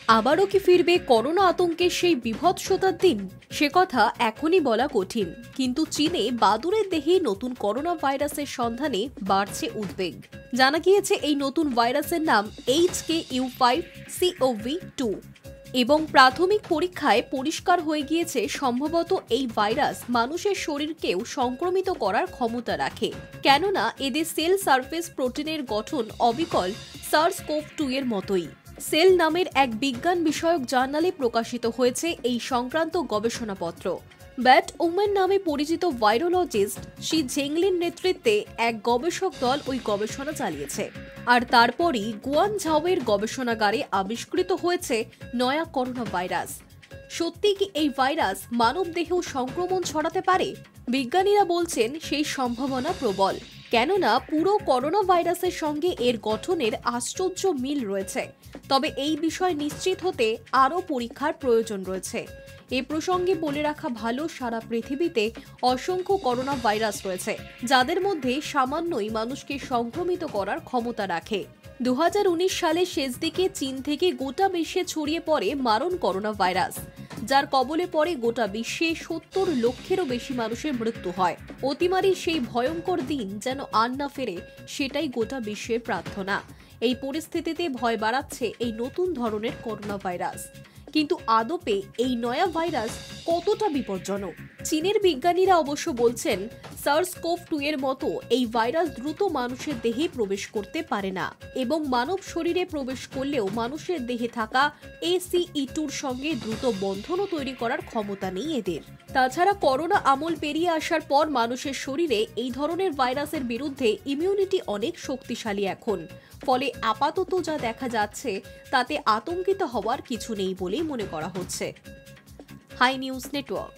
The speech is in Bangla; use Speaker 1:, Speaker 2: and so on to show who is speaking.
Speaker 1: আবারও কি ফিরবে করোনা আতঙ্কের সেই বিভৎসতার দিন? সে কথা এখনই বলা কঠিন, কিন্তু চীনে বাদুড়ের দেহে নতুন করোনা ভাইরাসের সন্ধানে বাড়ছে উদ্বেগ। জানা গিয়েছে এই নতুন ভাইরাসের নাম HKU5CoV2 এবং প্রাথমিক পরীক্ষায় পরিষ্কার হয়ে গিয়েছে সম্ভবত এই ভাইরাস মানুষের শরীরকেও সংক্রমিত করার ক্ষমতা রাখে, কেননা এদের সেল সারফেস প্রোটিনের গঠন অবিকল SARS-CoV-2 এর মতোই। সেল নামের এক বিজ্ঞান বিষয়ক জার্নালে প্রকাশিত হয়েছে এই সংক্রান্ত গবেষণাপত্র। ব্যাট ওমেন নামে পরিচিত ভাইরোলজিস্ট শি ঝেংলিন নেতৃত্বে এক গবেষক দল ওই গবেষণা চালিয়েছে, আর তারপরই গুয়ানঝাওয়ের গবেষণাগারে আবিষ্কৃত হয়েছে নয়া করোনা ভাইরাস। সত্যি কি এই ভাইরাস মানব দেহেও সংক্রমণ ছড়াতে পারে? বিজ্ঞানীরা বলছেন সেই সম্ভাবনা প্রবল, কেননা পুরো করোনা ভাইরাসের সঙ্গে এর গঠনের আশ্চর্য মিল রয়েছে। তবে এই বিষয় নিশ্চিত হতে আরও পরীক্ষার প্রয়োজন রয়েছে। এ প্রসঙ্গে বলে রাখা ভালো, সারা পৃথিবীতে অসংখ্য করোনা ভাইরাস রয়েছে, যাদের মধ্যে সামান্যই মানুষকে সংক্রমিত করার ক্ষমতা রাখে। 2019 সালের শেষ দিকে চীন থেকে গোটা বিশ্বে ছড়িয়ে পড়ে মারণ করোনা ভাইরাস, যার কবলে পড়ে গোটা বিশ্বে 70 লক্ষেরও বেশি মানুষের মৃত্যু হয়। অতিমারির সেই ভয়ঙ্কর দিন যেন আর না ফেরে, সেটাই গোটা বিশ্বের প্রার্থনা। এই পরিস্থিতিতে ভয় বাড়াচ্ছে এই নতুন ধরনের করোনা ভাইরাস। কিন্তু আদপে এই নয়া ভাইরাস কতটা বিপজ্জনক? চীনের বিজ্ঞানীরা অবশ্য বলছেন SARS-CoV-2 এর মতো এই ভাইরাস দ্রুত মানুষের দেহে প্রবেশ করতে পারে না, এবং মানব শরীরে প্রবেশ করলেও মানুষের দেহে থাকা ACE2-র সঙ্গে দ্রুত বন্ধনও তৈরি করার ক্ষমতা নেই এদের। তাছাড়া করোনা আমল পেরিয়ে আসার পর মানুষের শরীরে এই ধরনের ভাইরাসের বিরুদ্ধে ইমিউনিটি অনেক শক্তিশালী এখন। ফলে আপাতত যা দেখা যাচ্ছে তাতে আতঙ্কিত হওয়ার কিছু নেই বলেই মনে করা হচ্ছে। Hi news network.